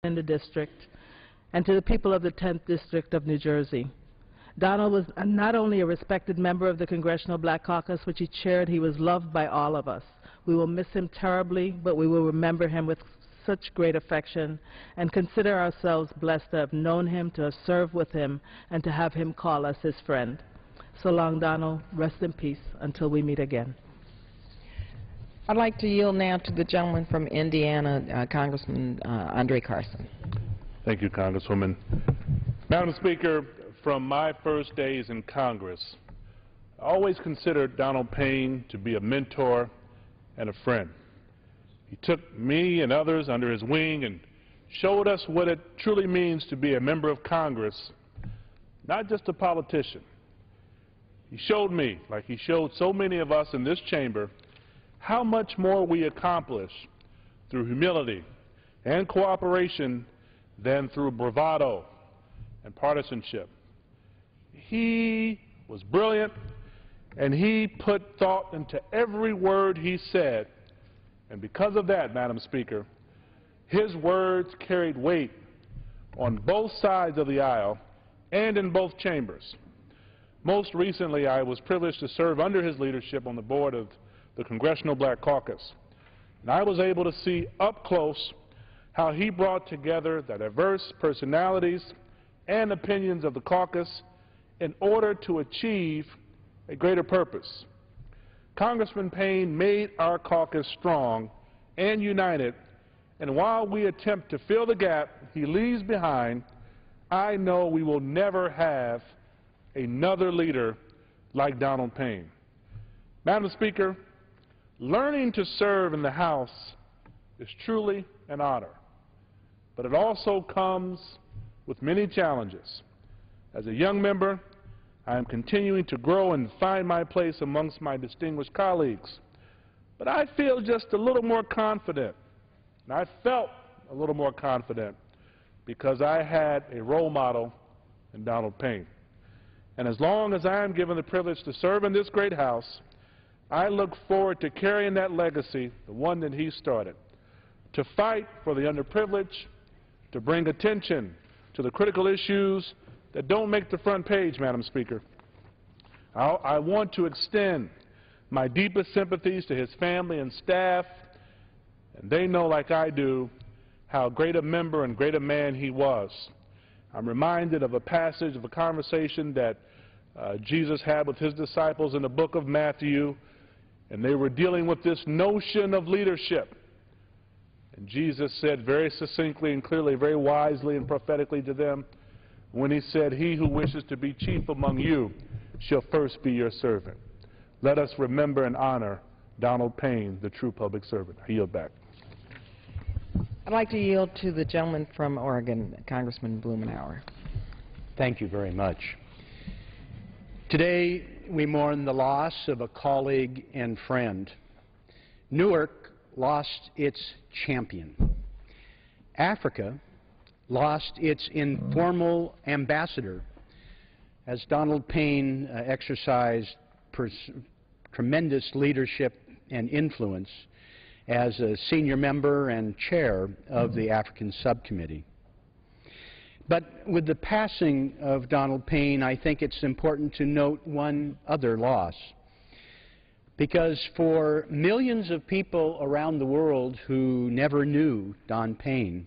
in the district, and to the people of the 10th District of New Jersey. Donald was not only a respected member of the Congressional Black Caucus, which he chaired, he was loved by all of us. We will miss him terribly, but we will remember him with such great affection and consider ourselves blessed to have known him, to have served with him, and to have him call us his friend. So long, Donald. Rest in peace until we meet again. I'd like to yield now to the gentleman from Indiana, Congressman Andre Carson. Thank you, Congresswoman. Madam Speaker, from my first days in Congress, I always considered Donald Payne to be a mentor and a friend. He took me and others under his wing and showed us what it truly means to be a member of Congress, not just a politician. He showed me, like he showed so many of us in this chamber, how much more we accomplish through humility and cooperation than through bravado and partisanship. He was brilliant, and he put thought into every word he said. And because of that, Madam Speaker, his words carried weight on both sides of the aisle and in both chambers. Most recently, I was privileged to serve under his leadership on the board of the Congressional Black Caucus. And I was able to see up close how he brought together the diverse personalities and opinions of the caucus in order to achieve a greater purpose. Congressman Payne made our caucus strong and united, and while we attempt to fill the gap he leaves behind, I know we will never have another leader like Donald Payne. Madam Speaker, learning to serve in the House is truly an honor, but it also comes with many challenges. As a young member, I am continuing to grow and find my place amongst my distinguished colleagues, but I feel just a little more confident, and I felt a little more confident because I had a role model in Donald Payne. And as long as I am given the privilege to serve in this great House, I look forward to carrying that legacy, the one that he started, to fight for the underprivileged, to bring attention to the critical issues that don't make the front page, Madam Speaker. I want to extend my deepest sympathies to his family and staff, and they know, like I do, how great a member and great a man he was. I'm reminded of a passage of a conversation that Jesus had with his disciples in the book of Matthew, and they were dealing with this notion of leadership. And Jesus said very succinctly and clearly, very wisely and prophetically to them, when he said, "He who wishes to be chief among you shall first be your servant." Let us remember and honor Donald Payne, the true public servant. I yield back. I'd like to yield to the gentleman from Oregon, Congressman Blumenauer. Thank you very much. Today, we mourn the loss of a colleague and friend. Newark lost its champion. Africa lost its informal ambassador, as Donald Payne exercised tremendous leadership and influence as a senior member and chair of the African Subcommittee. But with the passing of Donald Payne, I think it's important to note one other loss. Because for millions of people around the world who never knew Don Payne,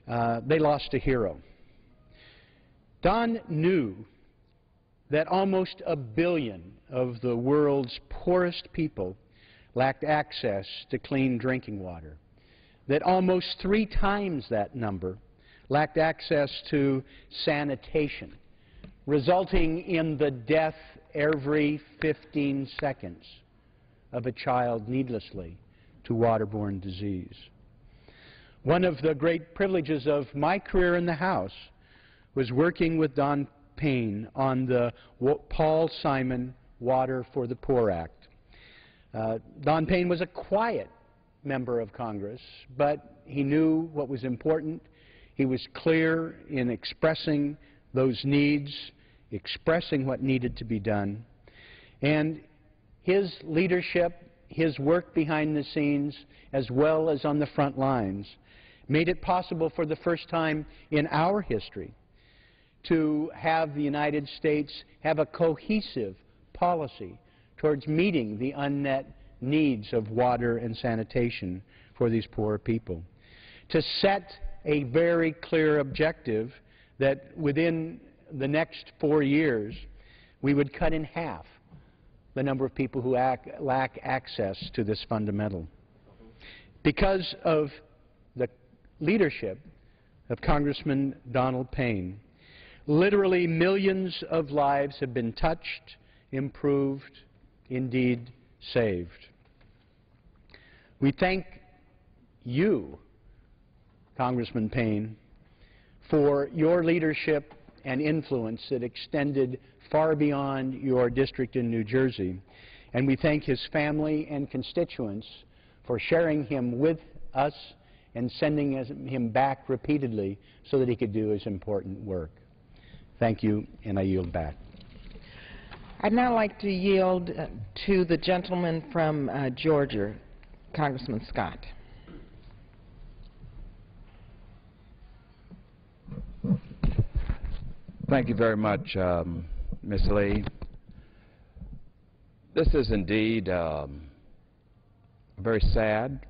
they lost a hero. Don knew that almost 1 billion of the world's poorest people lacked access to clean drinking water, that almost 3 times that number lacked access to sanitation, resulting in the death every 15 seconds of a child needlessly to waterborne disease. One of the great privileges of my career in the House was working with Don Payne on the Paul Simon Water for the Poor Act. Don Payne was a quiet member of Congress, but he knew what was important. He was clear in expressing those needs, expressing what needed to be done. And his leadership, his work behind the scenes, as well as on the front lines, made it possible for the first time in our history to have the United States have a cohesive policy towards meeting the unmet needs of water and sanitation for these poor people. To set a very clear objective that within the next 4 years we would cut in half the number of people who lack access to this fundamental. Because of the leadership of Congressman Donald Payne, literally millions of lives have been touched, improved, indeed saved. We thank you, Congressman Payne, for your leadership and influence that extended far beyond your district in New Jersey. And we thank his family and constituents for sharing him with us and sending him back repeatedly so that he could do his important work. Thank you, and I yield back. I'd now like to yield to the gentleman from Georgia, Congressman Scott. Thank you very much, Ms. Lee. This is indeed very sad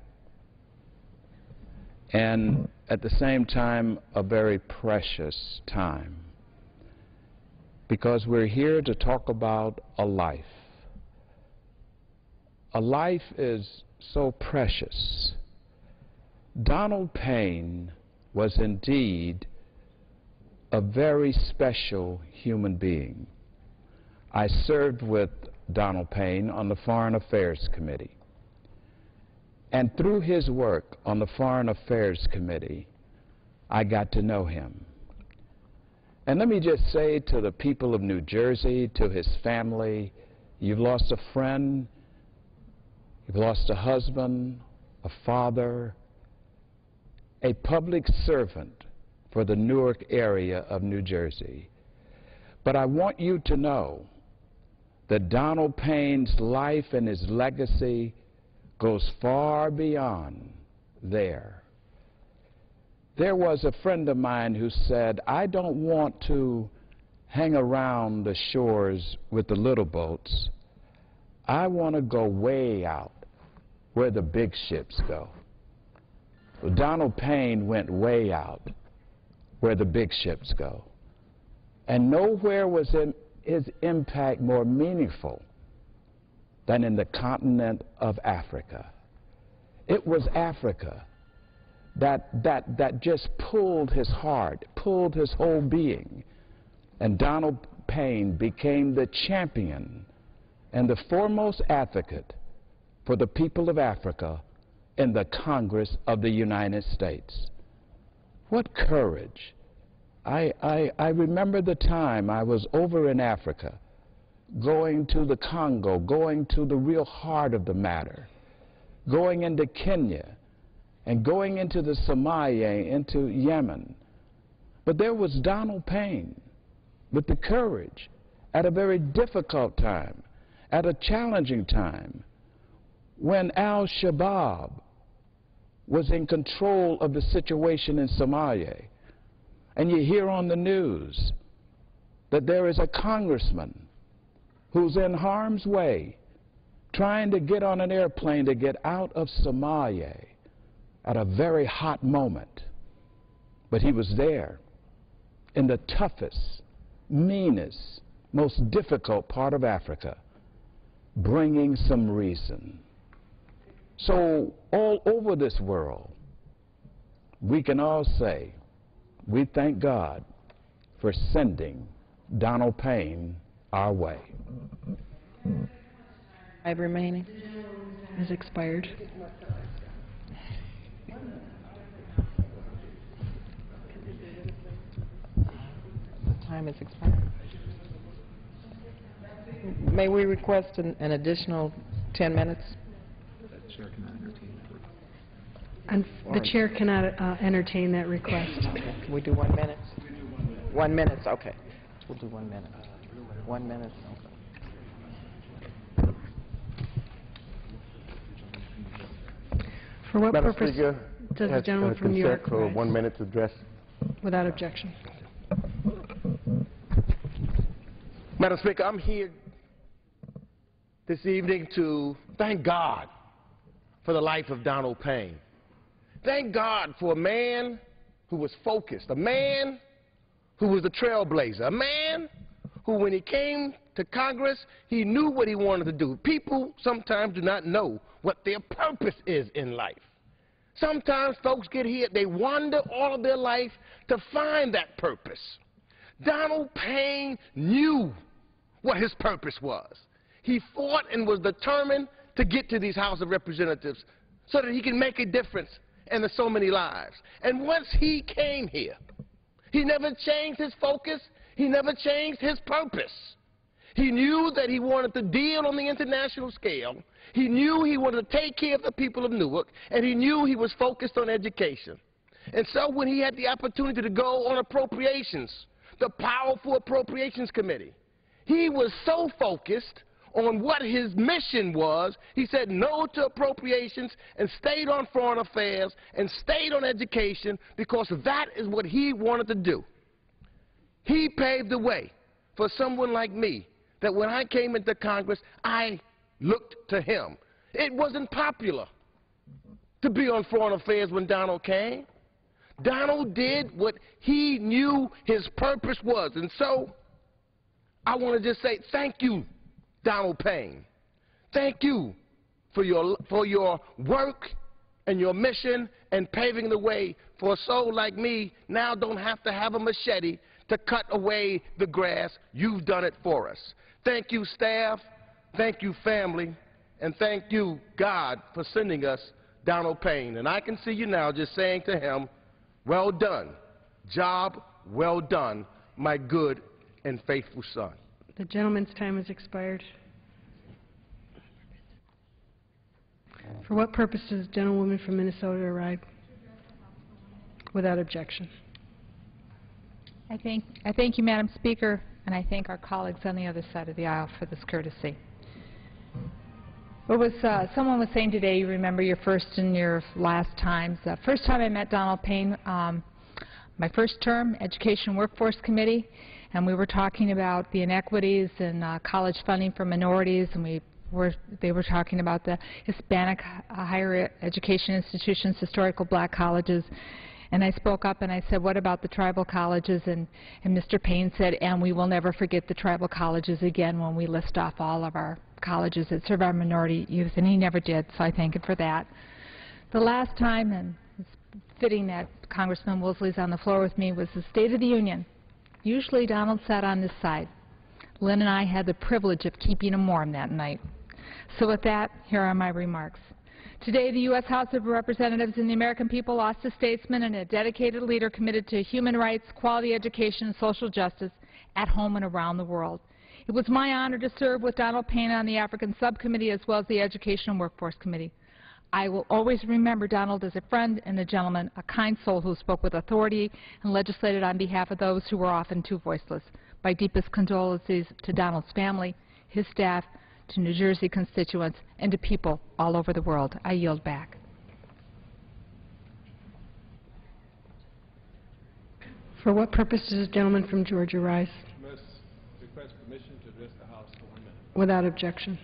and at the same time a very precious time, because we're here to talk about a life. A life is so precious. Donald Payne was indeed a very special human being. I served with Donald Payne on the Foreign Affairs Committee. And through his work on the Foreign Affairs Committee, I got to know him. And let me just say to the people of New Jersey, to his family, you've lost a friend, you've lost a husband, a father, a public servant for the Newark area of New Jersey. But I want you to know that Donald Payne's life and his legacy goes far beyond there. There was a friend of mine who said, I don't want to hang around the shores with the little boats. I want to go way out where the big ships go. Well, Donald Payne went way out where the big ships go. And nowhere was his impact more meaningful than in the continent of Africa. It was Africa that just pulled his heart, pulled his whole being. And Donald Payne became the champion and the foremost advocate for the people of Africa in the Congress of the United States. What courage. I remember the time I was over in Africa, going to the Congo, going to the real heart of the matter, going into Kenya, and going into the Somalia, into Yemen. But there was Donald Payne with the courage at a very difficult time, at a challenging time, when al-Shabaab was in control of the situation in Somalia. And you hear on the news that there is a congressman who's in harm's way trying to get on an airplane to get out of Somalia at a very hot moment. But he was there in the toughest, meanest, most difficult part of Africa, bringing some reason. So all over this world, we can all say, we thank God for sending Donald Payne our way. Time remaining has expired. The time has expired. May we request an additional 10 minutes? And the chair cannot entertain that request. Can we do 1 minute? 1 minute, okay. We'll do 1 minute. 1 minute, okay. For what Madam purpose? Speaker, Does the gentleman from New York consent for rise? 1 minute to address. Without objection. Madam Speaker, I'm here this evening to thank God for the life of Donald Payne. Thank God for a man who was focused, a man who was a trailblazer, a man who, when he came to Congress, he knew what he wanted to do. People sometimes do not know what their purpose is in life. Sometimes folks get here, they wander all of their life to find that purpose. Donald Payne knew what his purpose was. He fought and was determined to get to these House of Representatives so that he can make a difference in so many lives. And once he came here, he never changed his focus. He never changed his purpose. He knew that he wanted to deal on the international scale. He knew he wanted to take care of the people of Newark, and he knew he was focused on education. And so when he had the opportunity to go on appropriations, the powerful Appropriations Committee, he was so focused on what his mission was, he said no to appropriations and stayed on foreign affairs and stayed on education because that is what he wanted to do. He paved the way for someone like me that when I came into Congress, I looked to him. It wasn't popular to be on foreign affairs when Donald came. Donald did what he knew his purpose was. And so I want to just say thank you, Donald Payne. Thank you for your work and your mission and paving the way for a soul like me now don't have to have a machete to cut away the grass. You've done it for us. Thank you, staff. Thank you, family. And thank you, God, for sending us Donald Payne. And I can see you now just saying to him, well done. Job well done, my good and faithful son. The gentleman's time has expired. For what purpose does the gentlewoman from Minnesota arrive? Without objection. I thank you, Madam Speaker, and I thank our colleagues on the other side of the aisle for this courtesy. Someone was saying today, you remember your first and your last times. First time I met Donald Payne, my first term, Education Workforce Committee, and we were talking about the inequities in college funding for minorities, and they were talking about the Hispanic higher education institutions, historical black colleges. And I spoke up and I said, what about the tribal colleges? And Mr. Payne said, and we will never forget the tribal colleges again when we list off all of our colleges that serve our minority youth. And he never did, so I thank him for that. The last time, and it's fitting that Congressman Woolsey's on the floor with me, was the State of the Union. Usually Donald sat on this side. Lynn and I had the privilege of keeping him warm that night. So with that, here are my remarks. Today, the U.S. House of Representatives and the American people lost a statesman and a dedicated leader committed to human rights, quality education, and social justice at home and around the world. It was my honor to serve with Donald Payne on the African Subcommittee as well as the Education and Workforce Committee. I will always remember Donald as a friend and a gentleman, a kind soul who spoke with authority and legislated on behalf of those who were often too voiceless. My deepest condolences to Donald's family, his staff, to New Jersey constituents, and to people all over the world. I yield back. For what purpose does the gentleman from Georgia rise? Must request permission to address the House for 1 minute. Without objection.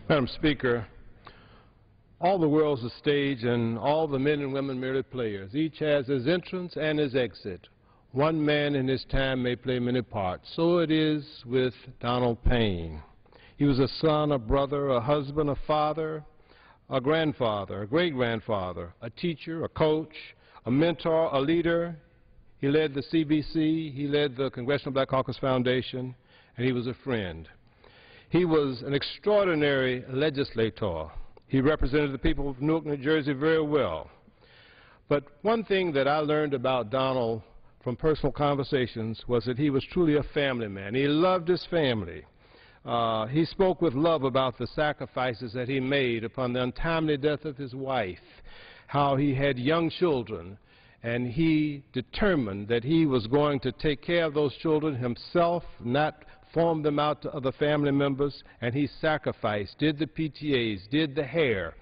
Madam Speaker, all the world's a stage and all the men and women merely players. Each has his entrance and his exit. One man in his time may play many parts. So it is with Donald Payne. He was a son, a brother, a husband, a father, a grandfather, a great-grandfather, a teacher, a coach, a mentor, a leader. He led the CBC, he led the Congressional Black Caucus Foundation, and he was a friend. He was an extraordinary legislator. He represented the people of Newark, New Jersey very well. But one thing that I learned about Donald from personal conversations was that he was truly a family man. He loved his family. He spoke with love about the sacrifices that he made upon the untimely death of his wife, how he had young children, and he determined that he was going to take care of those children himself, not farmed them out to other family members, and he sacrificed, did the PTAs, did the hair,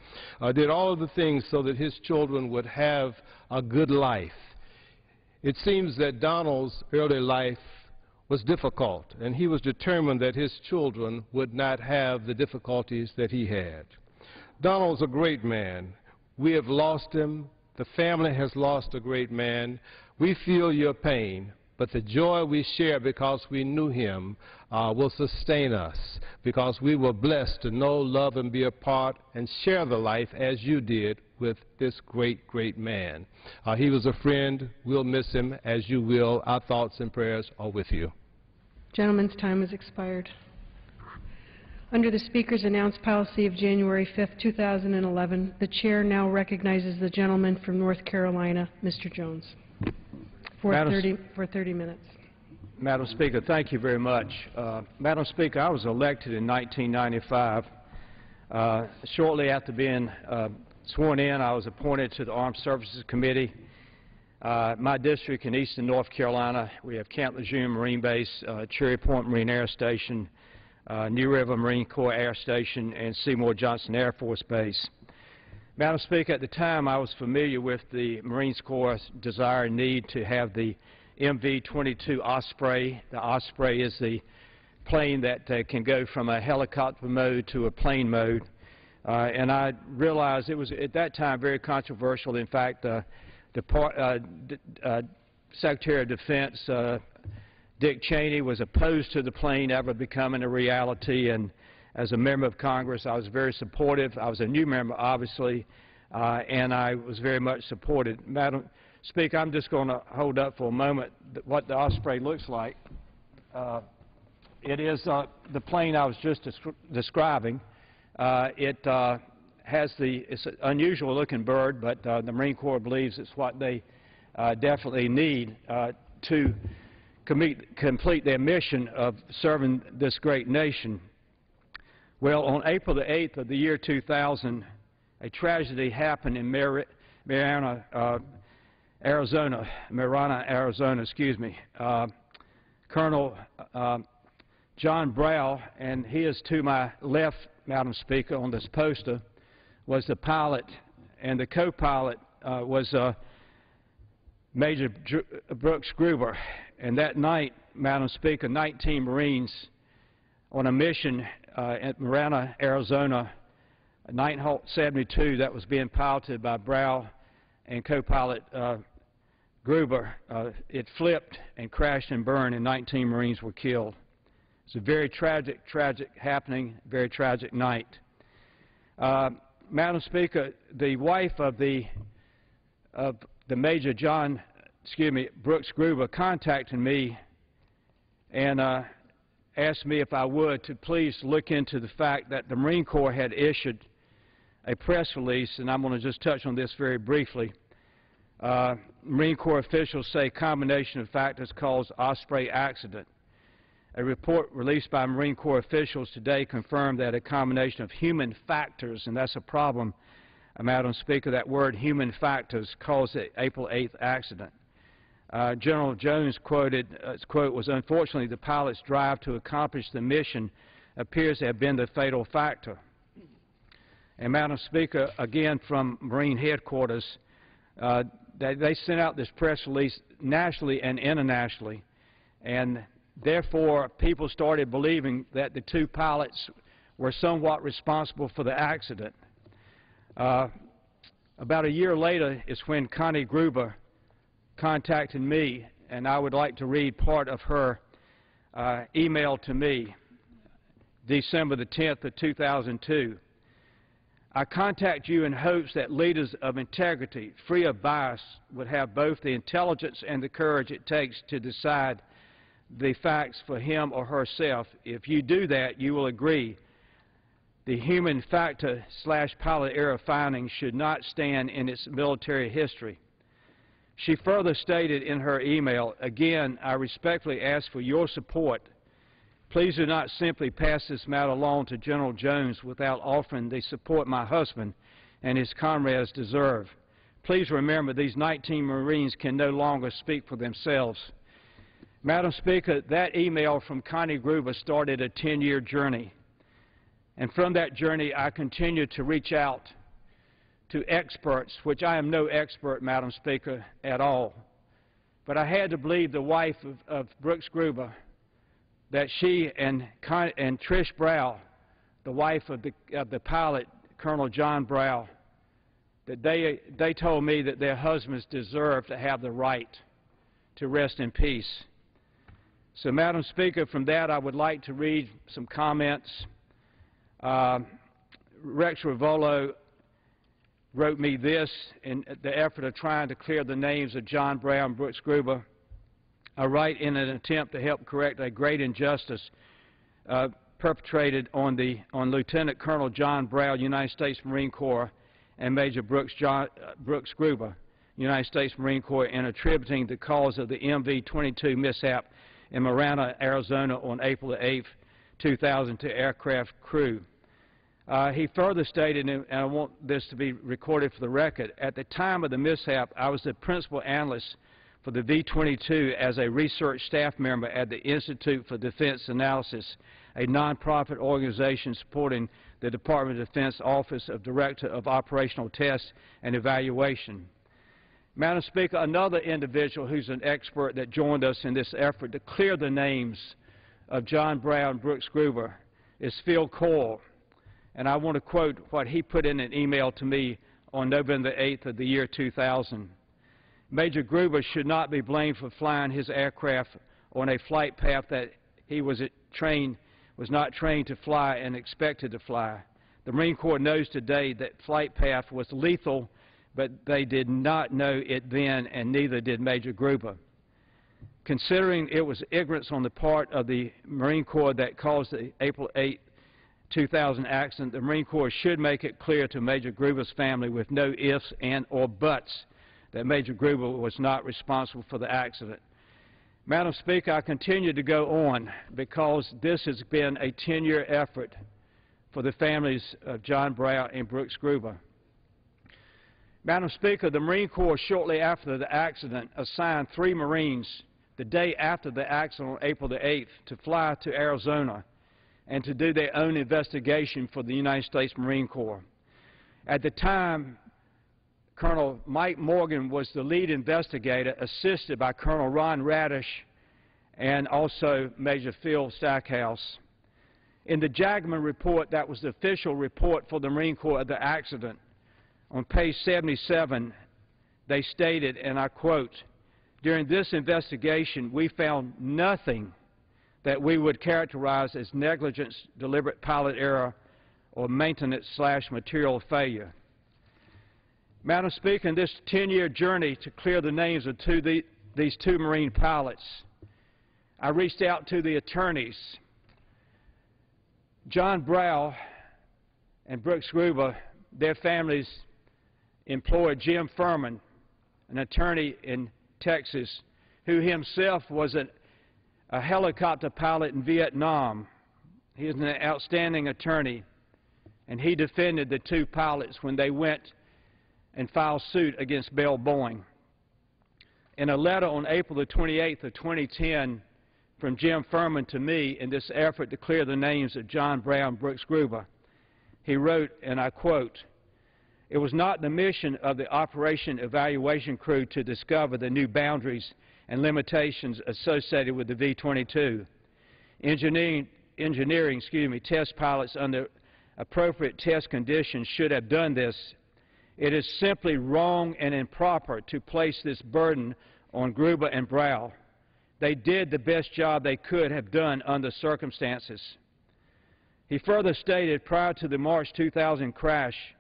did all of the things so that his children would have a good life. It seems that Donald's early life was difficult, and he was determined that his children would not have the difficulties that he had. Donald's a great man. We have lost him. The family has lost a great man. We feel your pain, but the joy we share because we knew him will sustain us, because we were blessed to know, love, and be a part and share the life as you did with this great, great man. He was a friend. We'll miss him, as you will. Our thoughts and prayers are with you. Gentleman's time has expired. Under the Speaker's announced policy of January 5, 2011, the Chair now recognizes the gentleman from North Carolina, Mr. Jones, for 30 minutes. Madam Speaker, thank you very much. Madam Speaker, I was elected in 1995. Shortly after being sworn in, I was appointed to the Armed Services Committee. My district in eastern North Carolina, we have Camp Lejeune Marine Base, Cherry Point Marine Air Station, New River Marine Corps Air Station, and Seymour Johnson Air Force Base. Madam Speaker, at the time I was familiar with the Marine Corps' desire and need to have the MV-22 Osprey. The Osprey is the plane that can go from a helicopter mode to a plane mode. And I realized it was at that time very controversial. In fact, Secretary of Defense Dick Cheney was opposed to the plane ever becoming a reality, and as a member of Congress I was very supportive. I was a new member, obviously, and I was very much supported. Madam Speaker, I'm just going to hold up for a moment what the Osprey looks like. It is the plane I was just describing. It's an unusual looking bird, but the Marine Corps believes it's what they definitely need to complete their mission of serving this great nation. Well, on April the 8th of the year 2000, a tragedy happened in Marana, Arizona, Colonel John Brow, and he is to my left, Madam Speaker, on this poster, was the pilot, and the co-pilot was Major Brooks Gruber. And that night, Madam Speaker, 19 Marines on a mission at Marana, Arizona, Nighthawk 72 that was being piloted by Brow and co-pilot Gruber, it flipped and crashed and burned, and 19 Marines were killed. It's a very tragic happening, very tragic night. Madam Speaker, the wife of the Major Brooks Gruber contacted me and asked me if I would to please look into the fact that the Marine Corps had issued a press release, and I'm going to just touch on this very briefly. Marine Corps officials say a combination of factors caused Osprey accident. A report released by Marine Corps officials today confirmed that a combination of human factors, and that's a problem, Madam Speaker, that word human factors caused the April 8th accident. General Jones quoted, his quote was, "Unfortunately, the pilot's drive to accomplish the mission appears to have been the fatal factor." And Madam Speaker, again from Marine headquarters, they sent out this press release nationally and internationally, and therefore people started believing that the two pilots were somewhat responsible for the accident. About a year later is when Connie Gruber contacted me, and I would like to read part of her email to me, December the 10th of 2002. "I contact you in hopes that leaders of integrity, free of bias, would have both the intelligence and the courage it takes to decide the facts for him or herself. If you do that, you will agree the human factor / pilot error finding should not stand in its military history." She further stated in her email, "Again, I respectfully ask for your support. Please do not simply pass this matter along to General Jones without offering the support my husband and his comrades deserve. Please remember these 19 Marines can no longer speak for themselves. Madam Speaker, that email from Connie Gruber started a 10-year journey. And from that journey, I continued to reach out to experts, which I am no expert, Madam Speaker, at all. But I had to believe the wife of Brooks Gruber, that she and Trish Brow, the wife of the pilot, Colonel John Brow, that they told me that their husbands deserve to have the right to rest in peace. So, Madam Speaker, from that I would like to read some comments. Rex Rivolo wrote me this in the effort of trying to clear the names of John Brown and Brooks Gruber. I write in an attempt to help correct a great injustice perpetrated on Lieutenant Colonel John Brown, United States Marine Corps, and Major Brooks Gruber, United States Marine Corps, in attributing the cause of the MV-22 mishap in Marana, Arizona on April 8, 2000 to aircraft crew. He further stated, and I want this to be recorded for the record, at the time of the mishap, I was the principal analyst for the V-22 as a research staff member at the Institute for Defense Analysis, a nonprofit organization supporting the Department of Defense Office of Director of Operational Tests and Evaluation. Madam Speaker, another individual who's an expert that joined us in this effort to clear the names of John Brown and Brooks Gruber is Phil Coyle. And I want to quote what he put in an email to me on November 8th of the year 2000. Major Gruber should not be blamed for flying his aircraft on a flight path that he was not trained to fly and expected to fly. The Marine Corps knows today that flight path was lethal, but they did not know it then, and neither did Major Gruber. Considering it was ignorance on the part of the Marine Corps that caused the April 8, 2000 accident, the Marine Corps should make it clear to Major Gruber's family with no ifs and or buts that Major Gruber was not responsible for the accident. Madam Speaker, I continue to go on because this has been a 10-year effort for the families of John Brown and Brooks Gruber. Madam Speaker, the Marine Corps shortly after the accident assigned 3 Marines the day after the accident on April the 8th to fly to Arizona and to do their own investigation for the United States Marine Corps. At the time, Colonel Mike Morgan was the lead investigator, assisted by Colonel Ron Radish and also Major Phil Stackhouse. In the Jagman report, that was the official report for the Marine Corps of the accident, on page 77, they stated, and I quote, "During this investigation, we found nothing that we would characterize as negligence, deliberate pilot error, or maintenance/material failure." Madam Speaker, in this 10-year journey to clear the names of these 2 Marine pilots, I reached out to the attorneys. John Brown and Brooks Gruber, their families employed Jim Furman, an attorney in Texas, who himself was a helicopter pilot in Vietnam. He is an outstanding attorney, and he defended the 2 pilots when they went and filed suit against Bell Boeing. In a letter on April the 28th of 2010 from Jim Furman to me in this effort to clear the names of John Brown and Brooks Gruber, he wrote, and I quote, "It was not the mission of the Operation Evaluation Crew to discover the new boundaries and limitations associated with the V-22. Engineering, test pilots under appropriate test conditions should have done this. It is simply wrong and improper to place this burden on Gruber and Brown. They did the best job they could have done under circumstances." He further stated, prior to the March 2000 crash,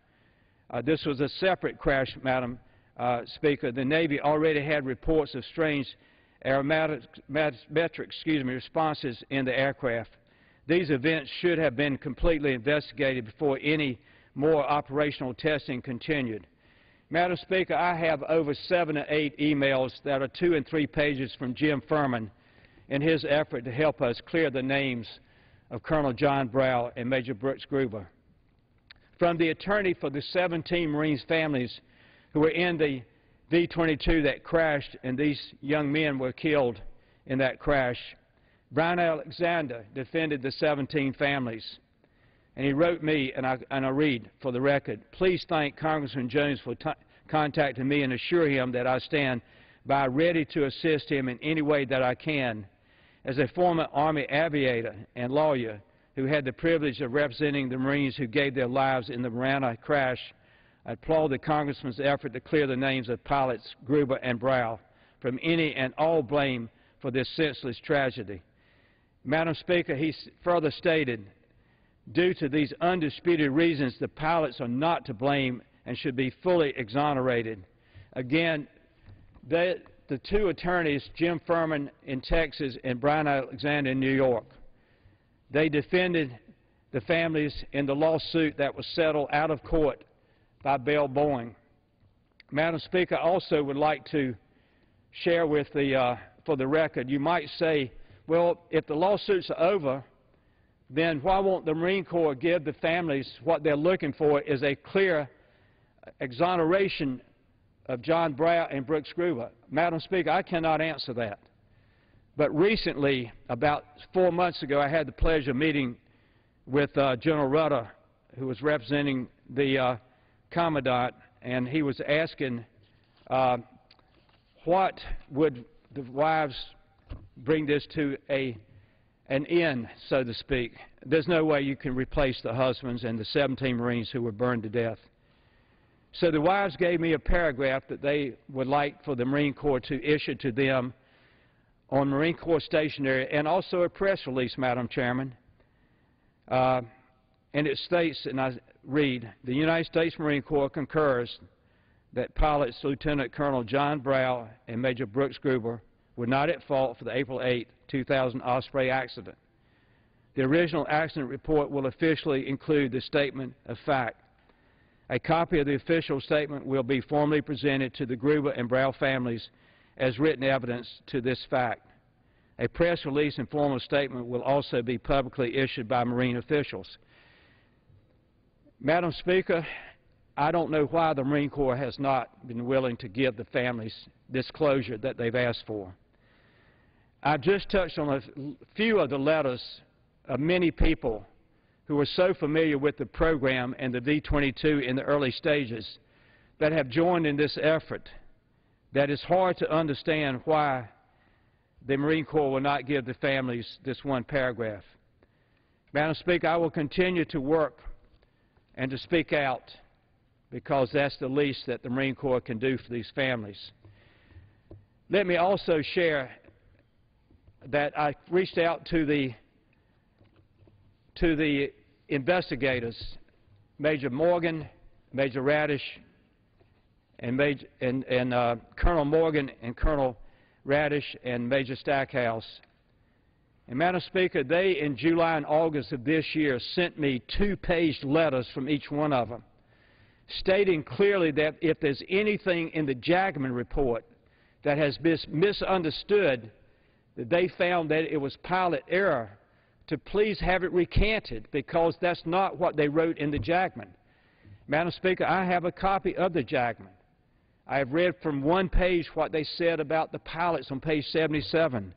this was a separate crash, Madam Speaker, the Navy already had reports of strange aerometric responses in the aircraft. These events should have been completely investigated before any more operational testing continued. Madam Speaker, I have over 7 or 8 emails that are 2 and 3 pages from Jim Furman in his effort to help us clear the names of Colonel John Brown and Major Brooks Gruber. From the attorney for the 17 Marines families who were in the V-22 that crashed and these young men were killed in that crash. Brian Alexander defended the 17 families. And he wrote me, and I read for the record, "Please thank Congressman Jones for contacting me and assure him that I stand by ready to assist him in any way that I can. As a former Army aviator and lawyer who had the privilege of representing the Marines who gave their lives in the Marana crash, I applaud the Congressman's effort to clear the names of pilots Gruber and Brow from any and all blame for this senseless tragedy." Madam Speaker, he further stated, "Due to these undisputed reasons, the pilots are not to blame and should be fully exonerated." Again, the two attorneys, Jim Furman in Texas and Brian Alexander in New York, they defended the families in the lawsuit that was settled out of court by Bell Boeing. Madam Speaker, I also would like to share with for the record, you might say, well, if the lawsuits are over, then why won't the Marine Corps give the families what they're looking for is a clear exoneration of John Brow and Brooks Gruber? Madam Speaker, I cannot answer that. But recently, about 4 months ago, I had the pleasure of meeting with General Rutter, who was representing the Commandant, and he was asking what would the wives bring this to an end, so to speak. There's no way you can replace the husbands and the 17 Marines who were burned to death. So the wives gave me a paragraph that they would like for the Marine Corps to issue to them on Marine Corps stationery, and also a press release, Madam Chairman. And it states, and I read, "The United States Marine Corps concurs that pilots Lieutenant Colonel John Brow and Major Brooks Gruber were not at fault for the April 8, 2000 Osprey accident. The original accident report will officially include the statement of fact. A copy of the official statement will be formally presented to the Gruber and Brow families as written evidence to this fact. A press release and formal statement will also be publicly issued by Marine officials." Madam Speaker, I don't know why the Marine Corps has not been willing to give the families this closure that they've asked for. I've just touched on a few of the letters of many people who were so familiar with the program and the V-22 in the early stages that have joined in this effort that it's hard to understand why the Marine Corps will not give the families this one paragraph. Madam Speaker, I will continue to work and to speak out because that's the least that the Marine Corps can do for these families. Let me also share that I reached out to the investigators, Major Morgan, Major Radish, and Colonel Morgan and Colonel Radish and Major Stackhouse. And Madam Speaker, they in July and August of this year sent me 2-page letters from each one of them, stating clearly that if there's anything in the Jagman report that has been misunderstood, that they found that it was pilot error, to please have it recanted, because that's not what they wrote in the Jagman. Madam Speaker, I have a copy of the Jagman. I have read from one page what they said about the pilots on page 77,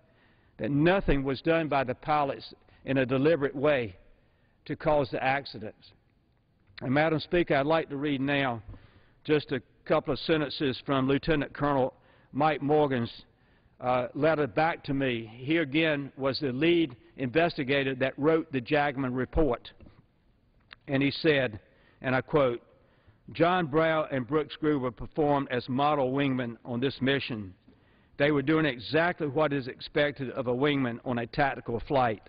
that nothing was done by the pilots in a deliberate way to cause the accidents. And Madam Speaker, I'd like to read now just a couple of sentences from Lieutenant Colonel Mike Morgan's letter back to me. He again was the lead investigator that wrote the Jagman report. And he said, and I quote, "John Brow and Brooks Gruber performed as model wingmen on this mission. They were doing exactly what is expected of a wingman on a tactical flight."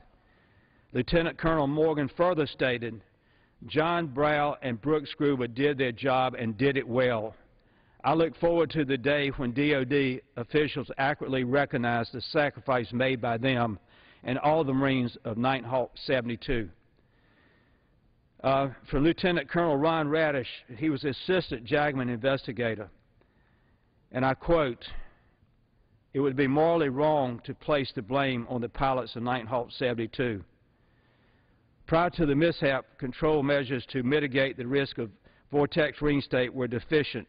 Lieutenant Colonel Morgan further stated, "John Brow and Brooks Gruber did their job and did it well. I look forward to the day when DOD officials accurately recognize the sacrifice made by them and all the Marines of Nighthawk 72. For Lieutenant Colonel Ron Radish, he was Assistant Jagman Investigator. And I quote, "It would be morally wrong to place the blame on the pilots of Nighthawk 72. Prior to the mishap, control measures to mitigate the risk of vortex reinstate were deficient,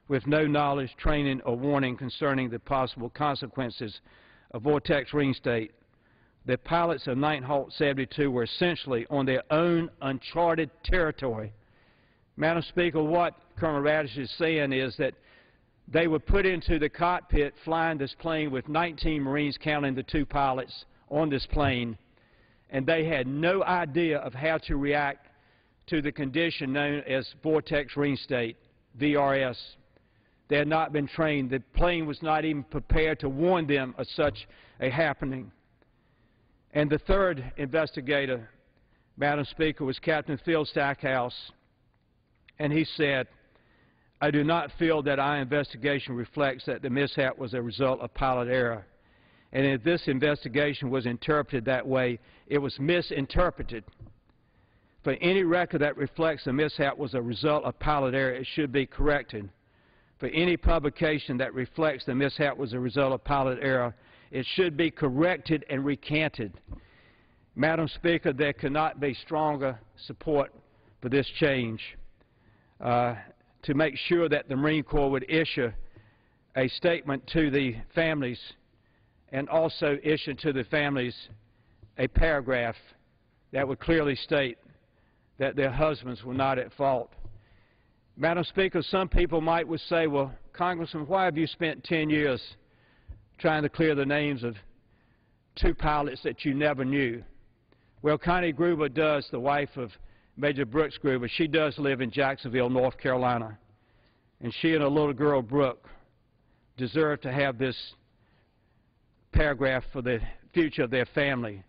with no knowledge, training, or warning concerning the possible consequences of Vortex Ring State, the pilots of Nighthawk 72 were essentially on their own uncharted territory. Madam Speaker, what Colonel Radish is saying is that they were put into the cockpit flying this plane with 19 Marines, counting the 2 pilots on this plane, and they had no idea of how to react to the condition known as Vortex Ring State, VRS. They had not been trained. The plane was not even prepared to warn them of such a happening. And the third investigator, Madam Speaker, was Captain Phil Stackhouse, and he said, "I do not feel that our investigation reflects that the mishap was a result of pilot error. And if this investigation was interpreted that way, it was misinterpreted. For any record that reflects the mishap was a result of pilot error, it should be corrected. For any publication that reflects the mishap was a result of pilot error, it should be corrected and recanted." Madam Speaker, there cannot be stronger support for this change to make sure that the Marine Corps would issue a statement to the families and also issue to the families a paragraph that would clearly state that their husbands were not at fault. Madam Speaker, some people might say, well, Congressman, why have you spent 10 years trying to clear the names of 2 pilots that you never knew? Well, Connie Gruber does, the wife of Major Brooks Gruber. She does live in Jacksonville, North Carolina. And she and her little girl, Brooke, deserve to have this paragraph for the future of their family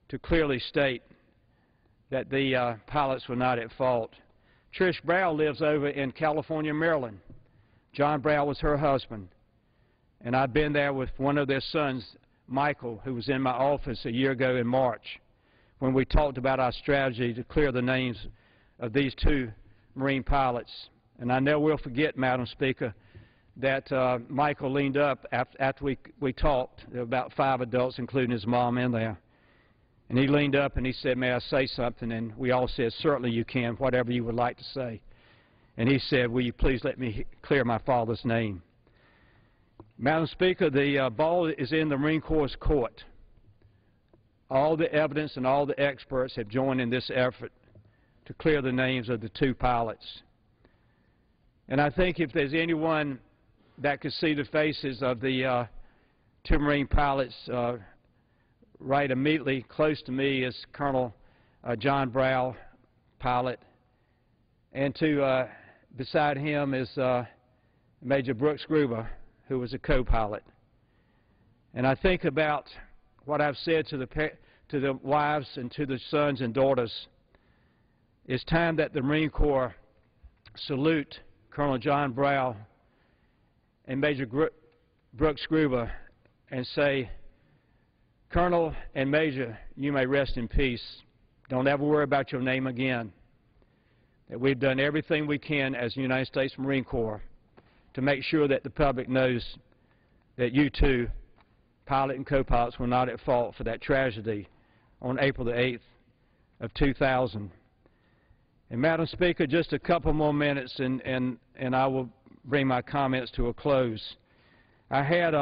to clearly state that the pilots were not at fault. Trish Brow lives over in California, Maryland. John Brow was her husband. And I've been there with one of their sons, Michael, who was in my office a year ago in March, when we talked about our strategy to clear the names of these 2 Marine pilots. And I never will forget, Madam Speaker, that Michael leaned up after we talked. There were about 5 adults, including his mom, in there. And he leaned up and he said, "May I say something?" And we all said, "Certainly you can, whatever you would like to say." And he said, "Will you please let me clear my father's name?" Madam Speaker, the ball is in the Marine Corps' court. All the evidence and all the experts have joined in this effort to clear the names of the 2 pilots. And I think if there's anyone that could see the faces of the 2 Marine pilots, right immediately close to me is Colonel John Brow, pilot, and beside him is Major Brooks Gruber, who was a co-pilot. And I think about what I've said to the wives and to the sons and daughters. It's time that the Marine Corps salute Colonel John Brow and Major Brooks Gruber and say, "Colonel and Major, you may rest in peace. Don't ever worry about your name again. That we've done everything we can as the United States Marine Corps to make sure that the public knows that you 2, pilot and co-pilots, were not at fault for that tragedy on April the 8th of 2000. And Madam Speaker, just a couple more minutes and I will bring my comments to a close. I had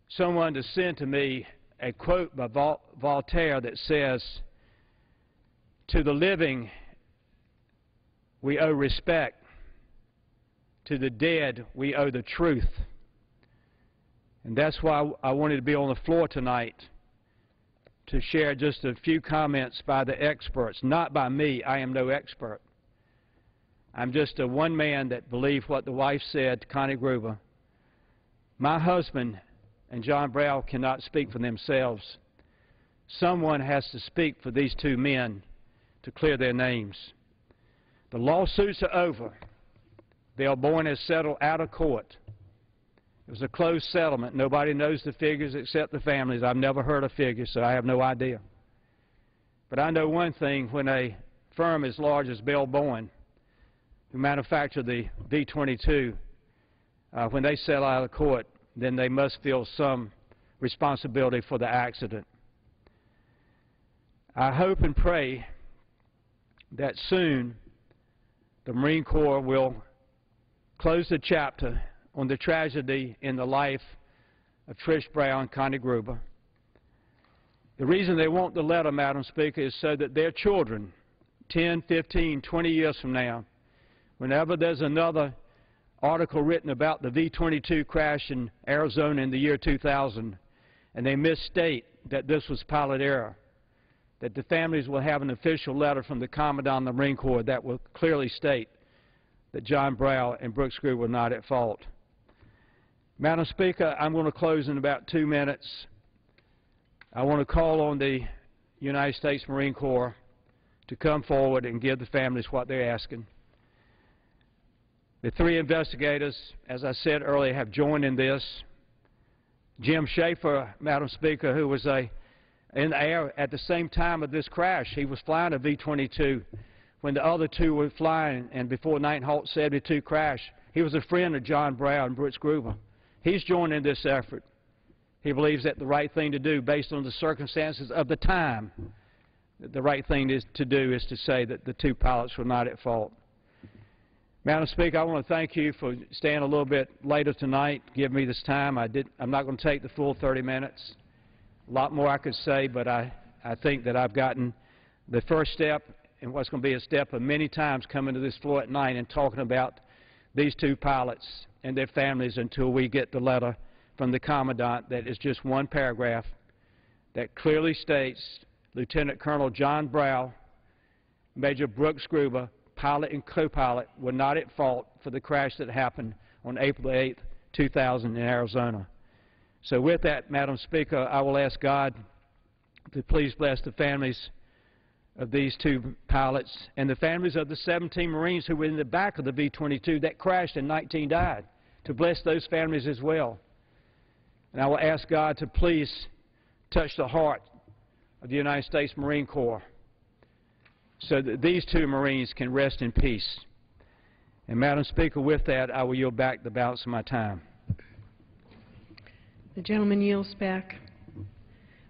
someone to send to me a quote by Voltaire that says, "To the living we owe respect, to the dead we owe the truth." And that's why I wanted to be on the floor tonight to share just a few comments by the experts, not by me. I am no expert. I'm just a one man that believed what the wife said, Connie Gruber. My husband and John Brow cannot speak for themselves. Someone has to speak for these 2 men to clear their names. The lawsuits are over. Bill Boyne has settled out of court. It was a closed settlement. Nobody knows the figures except the families. I've never heard a figure, so I have no idea. But I know one thing: when a firm as large as Bill Boyne, who manufactured the B-22, when they settle out of court, then they must feel some responsibility for the accident. I hope and pray that soon the Marine Corps will close the chapter on the tragedy in the life of Trish Brown and Connie Gruber. The reason they want the letter, Madam Speaker, is so that their children, 10, 15, 20 years from now, whenever there's another article written about the V-22 crash in Arizona in the year 2000, and they misstate that this was pilot error, that the families will have an official letter from the Commandant of the Marine Corps that will clearly state that John Brown and Brooks Gruber were not at fault. Madam Speaker, I'm going to close in about 2 minutes. I want to call on the United States Marine Corps to come forward and give the families what they're asking. The 3 investigators, as I said earlier, have joined in this. Jim Schaefer, Madam Speaker, who was in the air at the same time of this crash. He was flying a V-22 when the other 2 were flying, and before Nighthawk 72 crash, he was a friend of John Brown and Brooks Gruber. He's joined in this effort. He believes that the right thing to do, based on the circumstances of the time, the right thing to do is to say that the 2 pilots were not at fault. Madam Speaker, I want to thank you for staying a little bit later tonight, giving me this time. I'm not going to take the full 30 minutes. A lot more I could say, but I think that I've gotten the first step in what's going to be a step of many times coming to this floor at night and talking about these 2 pilots and their families until we get the letter from the Commandant that is just 1 paragraph that clearly states Lieutenant Colonel John Brown, Major Brooks Gruber, pilot and co-pilot, were not at fault for the crash that happened on April 8, 2000 in Arizona. So with that, Madam Speaker, I will ask God to please bless the families of these 2 pilots and the families of the 17 Marines who were in the back of the V-22 that crashed and 19 died, to bless those families as well. And I will ask God to please touch the heart of the United States Marine Corps so that these 2 Marines can rest in peace. And Madam Speaker, with that, I will yield back the balance of my time. The gentleman yields back.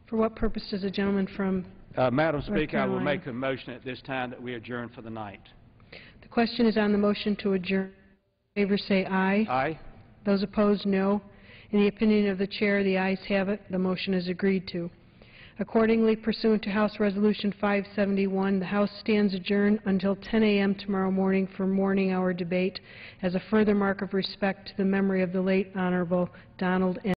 For what purpose does the gentleman from Madam Speaker, I will Carolina make a motion at this time that we adjourn for the night. The question is on the motion to adjourn. In favor say aye. Aye. Those opposed, no. In the opinion of the Chair, the ayes have it. The motion is agreed to. Accordingly, pursuant to House Resolution 571, the House stands adjourned until 10 a.m. tomorrow morning for morning hour debate as a further mark of respect to the memory of the late Honorable Donald